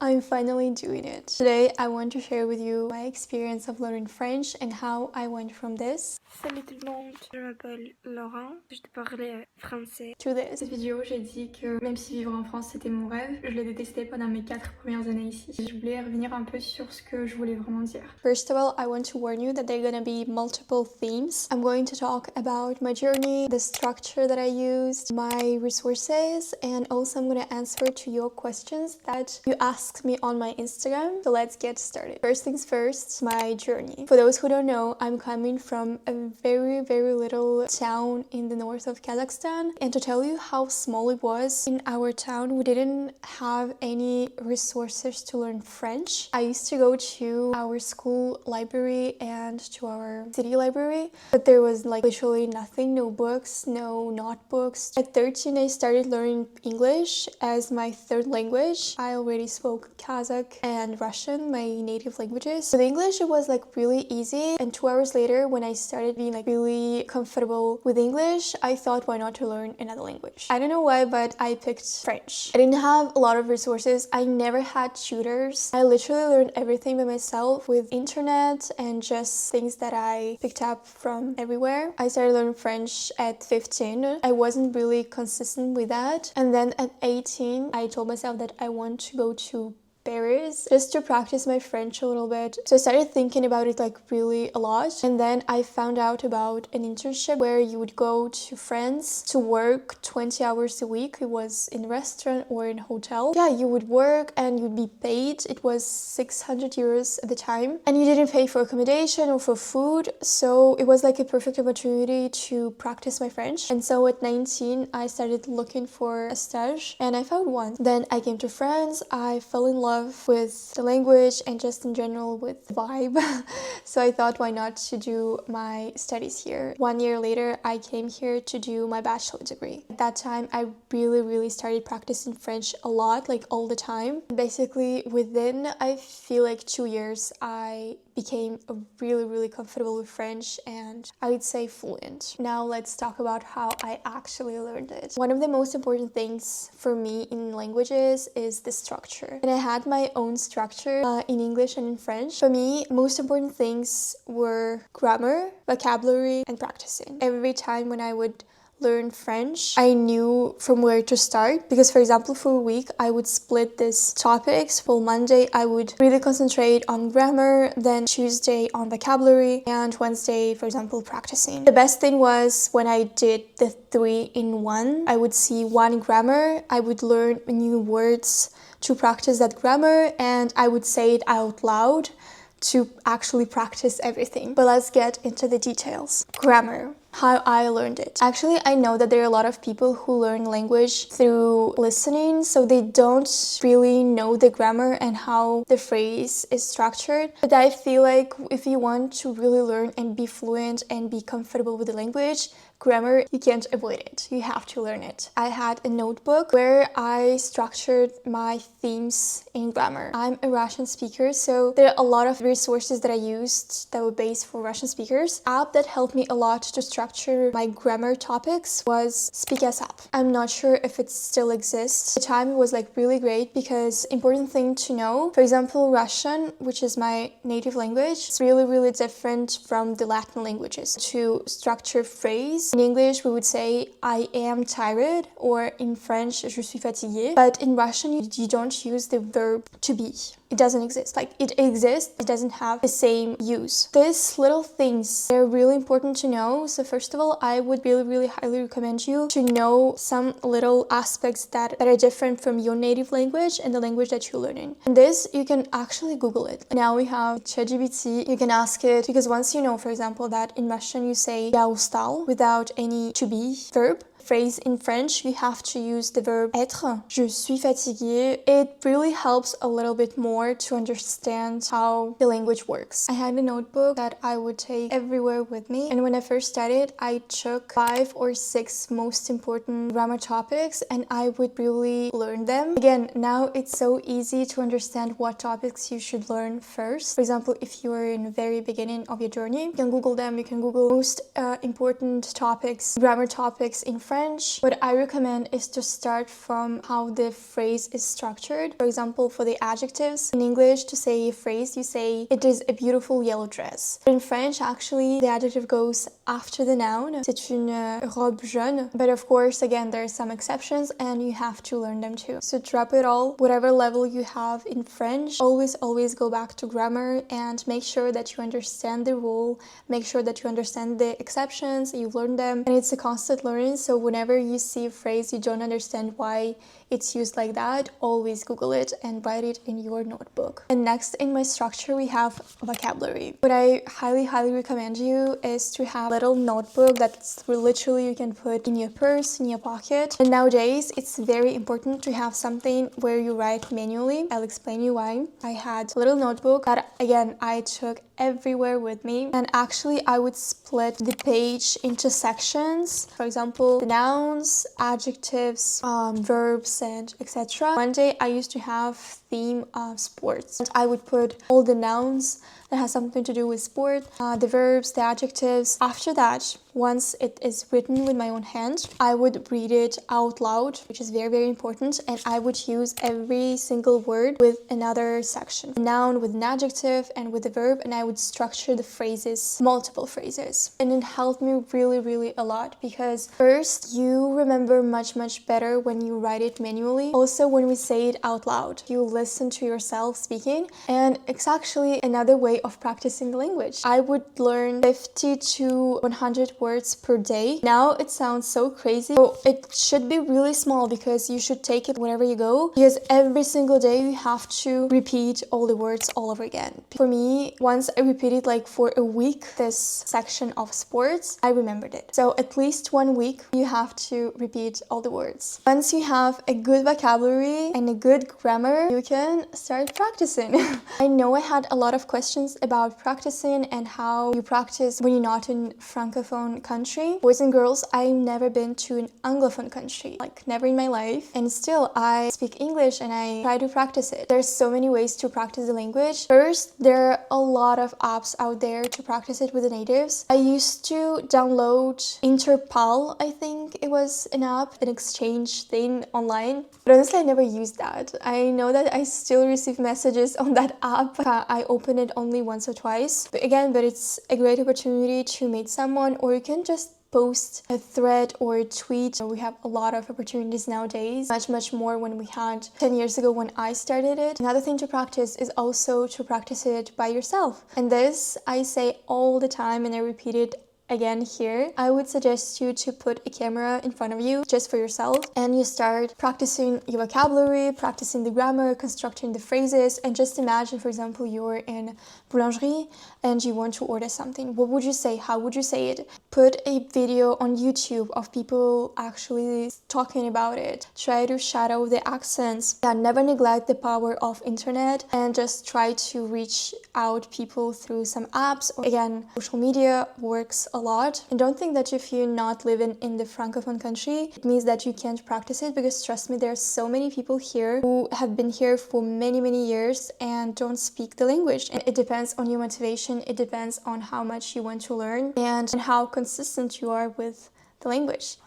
I'm finally doing it. Today, I want to share with you my experience of learning French and how I went from this. Salut tout le monde, je m'appelle Laurent, je te parlais français. To this. Cette vidéo, j'ai dit que même si vivre en France c'était mon rêve, je le détestais pendant mes 4 premières années ici. Je voulais revenir un peu sur ce que je voulais vraiment dire. First of all, I want to warn you that there are gonna be multiple themes. I'm going to talk about my journey, the structure that I used, my resources, and also I'm gonna answer to your questions that you asked me on my Instagram. So let's get started. First things first, my journey. For those who don't know, I'm coming from a very little town in the north of Kazakhstan, and to tell you how small it was in our town, we didn't have any resources to learn French. I used to go to our school library and to our city library, but there was like literally nothing, no books, no notebooks. At 13 I started learning English as my third language. I already spoke Kazakh and Russian, my native languages. With English it was like really easy, and 2 hours later when I started being like really comfortable with English, I thought why not to learn another language. I don't know why, but I picked French. I didn't have a lot of resources. I never had tutors. I literally learned everything by myself with internet and just things that I picked up from everywhere. I started learning French at 15. I wasn't really consistent with that. And then at 18, I told myself that I want to go to Paris just to practice my French a little bit. So I started thinking about it like really a lot, and then I found out about an internship where you would go to France to work 20 hours a week. It was in a restaurant or in a hotel. Yeah, you would work and you'd be paid. It was 600 euros at the time, and you didn't pay for accommodation or for food, so it was like a perfect opportunity to practice my French. And so at 19 I started looking for a stage and I found one. Then I came to France. I fell in love with the language and just in general with the vibe. So I thought why not to do my studies here. 1 year later I came here to do my bachelor degree. At that time I really started practicing French a lot, like all the time. Basically within I feel like 2 years I became really comfortable with French, and I would say fluent. Now let's talk about how I actually learned it. One of the most important things for me in languages is the structure. And I had my own structure in English and in French. For me, most important things were grammar, vocabulary, and practicing. Every time when I would learn French, I knew from where to start, because for example for a week I would split these topics. For Monday I would really concentrate on grammar, then Tuesday on vocabulary, and Wednesday for example practicing. The best thing was when I did the 3 in 1. I would see one grammar, I would learn new words to practice that grammar, and I would say it out loud to actually practice everything. But let's get into the details. Grammar. How I learned it. Actually, I know that there are a lot of people who learn language through listening, so they don't really know the grammar and how the phrase is structured. But I feel like if you want to really learn and be fluent and be comfortable with the language, grammar, you can't avoid it. You have to learn it. I had a notebook where I structured my themes in grammar. I'm a Russian speaker, so there are a lot of resources that I used that were based for Russian speakers. App that helped me a lot to structure my grammar topics was Speak As App. I'm not sure if it still exists. At the time it was like really great, because important thing to know, for example, Russian, which is my native language, is really different from the Latin languages. To structure phrase, in English we would say I am tired, or in French je suis fatigué, but in Russian you don't use the verb to be. It doesn't exist. Like, it exists, it doesn't have the same use. These little things, they're really important to know. So first of all, I would really highly recommend you to know some little aspects that are different from your native language and the language that you're learning. And this, you can actually Google it. Now we have ChatGPT. You can ask it, because once you know, for example, that in Russian you say я устал without any to be verb. Phrase in French, you have to use the verb être. Je suis fatigué. It really helps a little bit more to understand how the language works. I had a notebook that I would take everywhere with me, and when I first started, I took 5 or 6 most important grammar topics, and I would really learn them. Again, now it's so easy to understand what topics you should learn first. For example, if you are in the very beginning of your journey, you can Google them. You can Google most important topics, grammar topics in French French, what I recommend is to start from how the phrase is structured. For example, for the adjectives, in English, to say a phrase, you say, it is a beautiful yellow dress. But in French, actually, the adjective goes after the noun. C'est une robe jaune. But of course, again, there are some exceptions and you have to learn them too. So drop it all, whatever level you have in French, always go back to grammar and make sure that you understand the rule, make sure that you understand the exceptions, you learn them, and it's a constant learning. So whenever you see a phrase you don't understand why it's used like that, always Google it and write it in your notebook. And next in my structure we have vocabulary. What I highly recommend you is to have a little notebook that's literally you can put in your purse, in your pocket. And nowadays it's very important to have something where you write manually. I'll explain you why. I had a little notebook that again I took everywhere with me, and actually I would split the page into sections. For example, the nouns, adjectives, verbs, and etc. One day I used to have theme of sports, and I would put all the nouns that has something to do with sport, the verbs, the adjectives. After that, once it is written with my own hand, I would read it out loud, which is very important, and I would use every single word with another section, a noun with an adjective and with a verb, and I would structure the phrases, multiple phrases. And it helped me really a lot, because first you remember much better when you write it manually. Also, when we say it out loud, you listen to yourself speaking, and it's actually another way of practicing the language. I would learn 50 to 100 words per day. Now it sounds so crazy. So it should be really small, because you should take it wherever you go, because every single day you have to repeat all the words all over again. For me, once I repeated like for a week this section of sports, I remembered it. So at least 1 week you have to repeat all the words. Once you have a good vocabulary and a good grammar, you can start practicing. I know I had a lot of questions about practicing and how you practice when you're not in francophone country. Boys and girls, I've never been to an anglophone country, like never in my life, and still I speak English and I try to practice it. There's so many ways to practice the language. First, there are a lot of apps out there to practice it with the natives. I used to download Interpal, I think it was an app, an exchange thing online, but honestly I never used that. I know that I still receive messages on that app. I open it only once or twice, but it's a great opportunity to meet someone, or you can just post a thread or a tweet. We have a lot of opportunities nowadays, much more when we had 10 years ago when I started it. Another thing to practice is also to practice it by yourself, and this I say all the time and I repeat it again here. I would suggest you to put a camera in front of you just for yourself, and you start practicing your vocabulary, practicing the grammar, constructing the phrases. And just imagine, for example, you're in boulangerie and you want to order something. What would you say? How would you say it? Put a video on YouTube of people actually talking about it. Try to shadow the accents. Never neglect the power of internet, and just try to reach out people through some apps. Or again, social media works a lot. And don't think that if you're not living in the francophone country, it means that you can't practice it, because trust me, there are so many people here who have been here for many years and don't speak the language. And it depends on your motivation, it depends on how much you want to learn and how consistent you are with the language.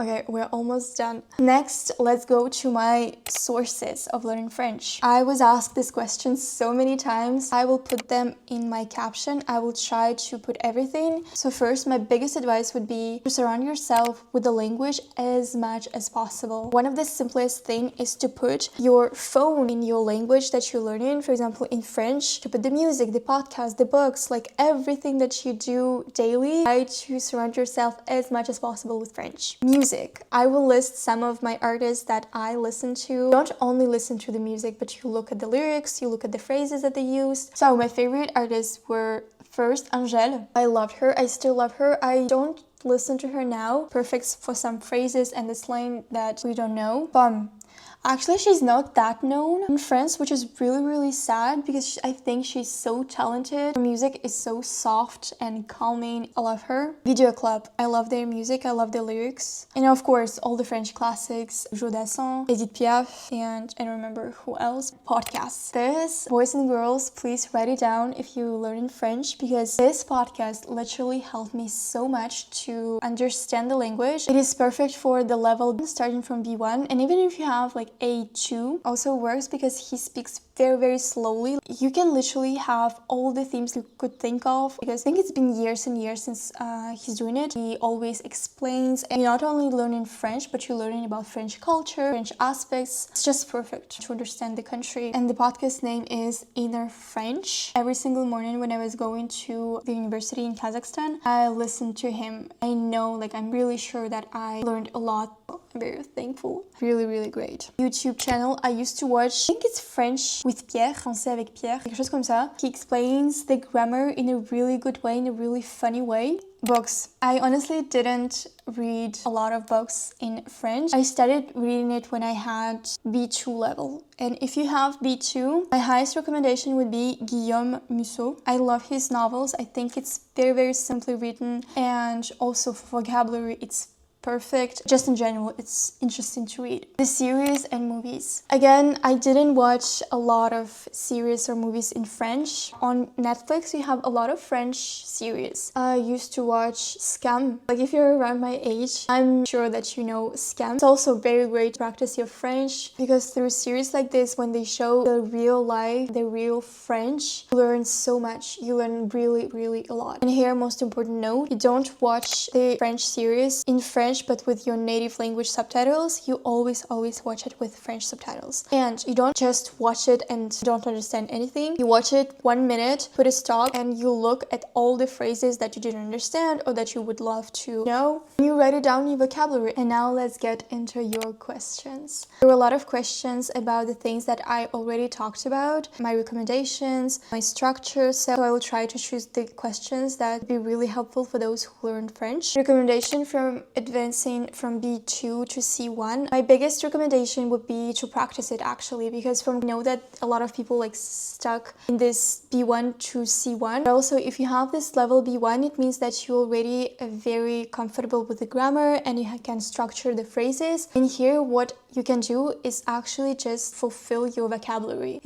Okay, we're almost done. Next, let's go to my sources of learning French. I was asked this question so many times. I will put them in my caption. I will try to put everything. So first, my biggest advice would be to surround yourself with the language as much as possible. One of the simplest things is to put your phone in your language that you're learning. For example, in French, to put the music, the podcast, the books, like everything that you do daily. Try to surround yourself as much as possible with French. Music. I will list some of my artists that I listen to. Don't only listen to the music, but you look at the lyrics, you look at the phrases that they used. So my favorite artists were first Angèle. I loved her. I still love her. I don't listen to her now. Perfect for some phrases and the slang that we don't know. Pomme. Actually, she's not that known in France, which is really sad because I think she's so talented. Her music is so soft and calming. I love her. Video Club. I love their music. I love the lyrics. And of course, all the French classics. Jodassin, Edith Piaf, and I don't remember who else. Podcasts. This, boys and girls, please write it down if you learn in French because this podcast literally helped me so much to understand the language. It is perfect for the level starting from B1, and even if you have like A2 also works because he speaks very slowly. You can literally have all the themes you could think of because I think it's been years and years since he's doing it. He always explains, and you not only learn in French, but you're learning about French culture, French aspects. It's just perfect to understand the country. And the podcast name is Inner French. Every single morning when I was going to the university in Kazakhstan, I listened to him. I know, like, I'm really sure that I learned a lot. I'm very thankful. Really great. YouTube channel I used to watch, I think it's French with Pierre, français avec Pierre, quelque chose comme ça. He explains the grammar in a really good way, in a really funny way. Books. I honestly didn't read a lot of books in French. I started reading it when I had B2 level. And if you have B2, my highest recommendation would be Guillaume Musso. I love his novels. I think it's very simply written, and also for vocabulary it's perfect. Just in general, it's interesting to read. The series and movies. Again, I didn't watch a lot of series or movies in French. On Netflix, you have a lot of French series. I used to watch Scam. Like, if you're around my age, I'm sure that you know Scam. It's also very great to practice your French because through series like this, when they show the real life, the real French, you learn so much. You learn really a lot. And here, most important note, you don't watch the French series in French but with your native language subtitles. You always watch it with French subtitles. And you don't just watch it and don't understand anything. You watch it 1 minute, put a stop, and you look at all the phrases that you didn't understand or that you would love to know. You write it down in your vocabulary. And now let's get into your questions. There were a lot of questions about the things that I already talked about, my recommendations, my structure, so I will try to choose the questions that would be really helpful for those who learn French. Recommendation from advancing from B2 to C1. My biggest recommendation would be to practice it actually, because I know that a lot of people like stuck in this B1 to C1. But also, if you have this level B1, it means that you're already very comfortable with the grammar and you can structure the phrases. And here, what you can do is actually just fulfill your vocabulary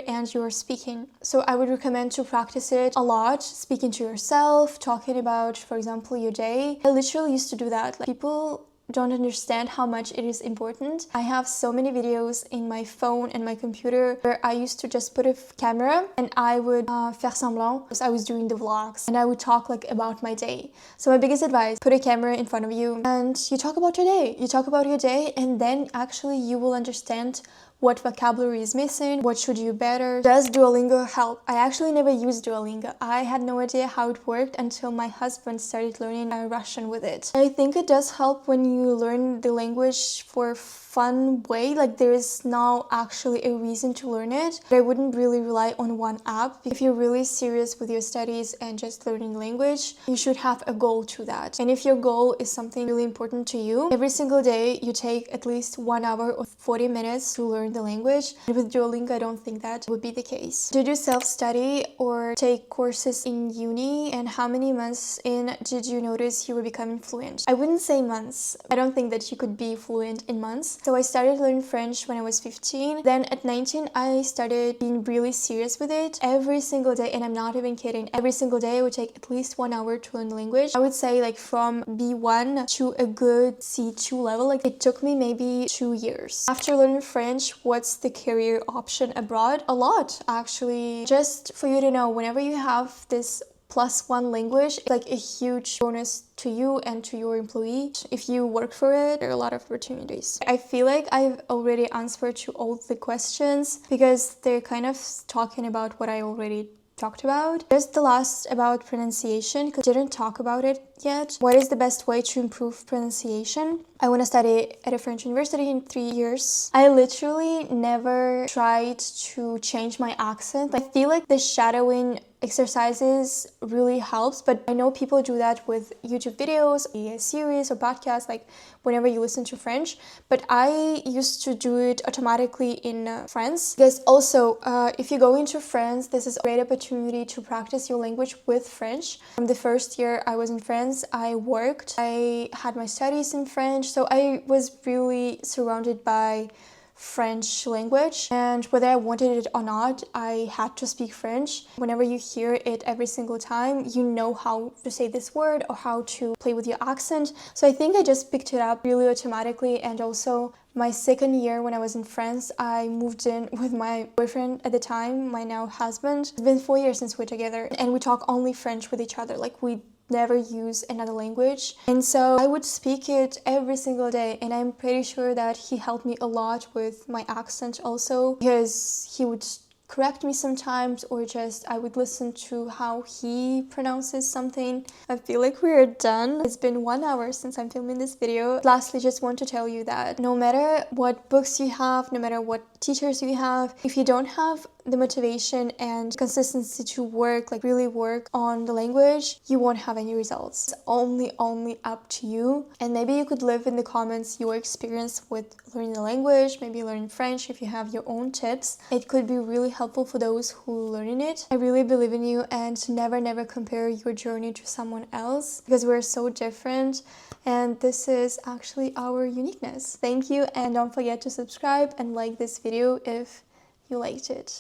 and your speaking. So I would recommend to practice it a lot, speaking to yourself, talking about, for example, your day. I literally used to do that. Like, people don't understand how much it is important. I have so many videos in my phone and my computer where I used to just put a camera and I would faire semblant because I was doing the vlogs and I would talk like about my day. So my biggest advice, put a camera in front of you and you talk about your day. You talk about your day and then actually you will understand what vocabulary is missing, what should you better. Does Duolingo help? I actually never used Duolingo. I had no idea how it worked until my husband started learning Russian with it. I think it does help when you learn the language for a fun way. Like, there is now actually a reason to learn it. But I wouldn't really rely on one app. If you're really serious with your studies and just learning language, you should have a goal to that. And if your goal is something really important to you, every single day you take at least 1 hour or 40 minutes to learn the language. And with Duolingo, I don't think that would be the case. Did you self-study or take courses in uni? And how many months in did you notice you were becoming fluent? I wouldn't say months. I don't think that you could be fluent in months. So I started learning French when I was 15. Then at 19, I started being really serious with it. Every single day, and I'm not even kidding, every single day I would take at least 1 hour to learn the language. I would say like from B1 to a good C2 level, like it took me maybe 2 years. After learning French, what's the career option abroad? A lot, actually. Just for you to know, whenever you have this +1 language, it's like a huge bonus to you and to your employee. If you work for it, there are a lot of opportunities. I feel like I've already answered to all the questions because they're kind of talking about what I already talked about. Just the last about pronunciation, because I didn't talk about it yet. What is the best way to improve pronunciation? I want to study at a French university in 3 years. I literally never tried to change my accent. I feel like the shadowing exercises really helps, but I know people do that with YouTube videos, a series or podcast, like whenever you listen to French, but I used to do it automatically in France, because also if you go into France, this is a great opportunity to practice your language with French. From the first year I was in France, I worked, I had my studies in French, so I was really surrounded by French language, and whether I wanted it or not, I had to speak French. Whenever you hear it every single time, you know how to say this word or how to play with your accent. So I think I just picked it up really automatically. And also my second year when I was in France, I moved in with my boyfriend at the time, my now husband. It's been 4 years since we're together, and we talk only French with each other. Like, we never use another language, and so I would speak it every single day, and I'm pretty sure that he helped me a lot with my accent also, because he would correct me sometimes, or just I would listen to how he pronounces something. I feel like we're done. It's been 1 hour since I'm filming this video. Lastly, just want to tell you that no matter what books you have, no matter what teachers you have, if you don't have the motivation and consistency to work, like really work on the language, you won't have any results. It's only up to you. And maybe you could leave in the comments your experience with learning the language, maybe learning French if you have your own tips. It could be really helpful for those who are learning it. I really believe in you, and never compare your journey to someone else, because we're so different, and this is actually our uniqueness. Thank you, and don't forget to subscribe and like this video if you liked it.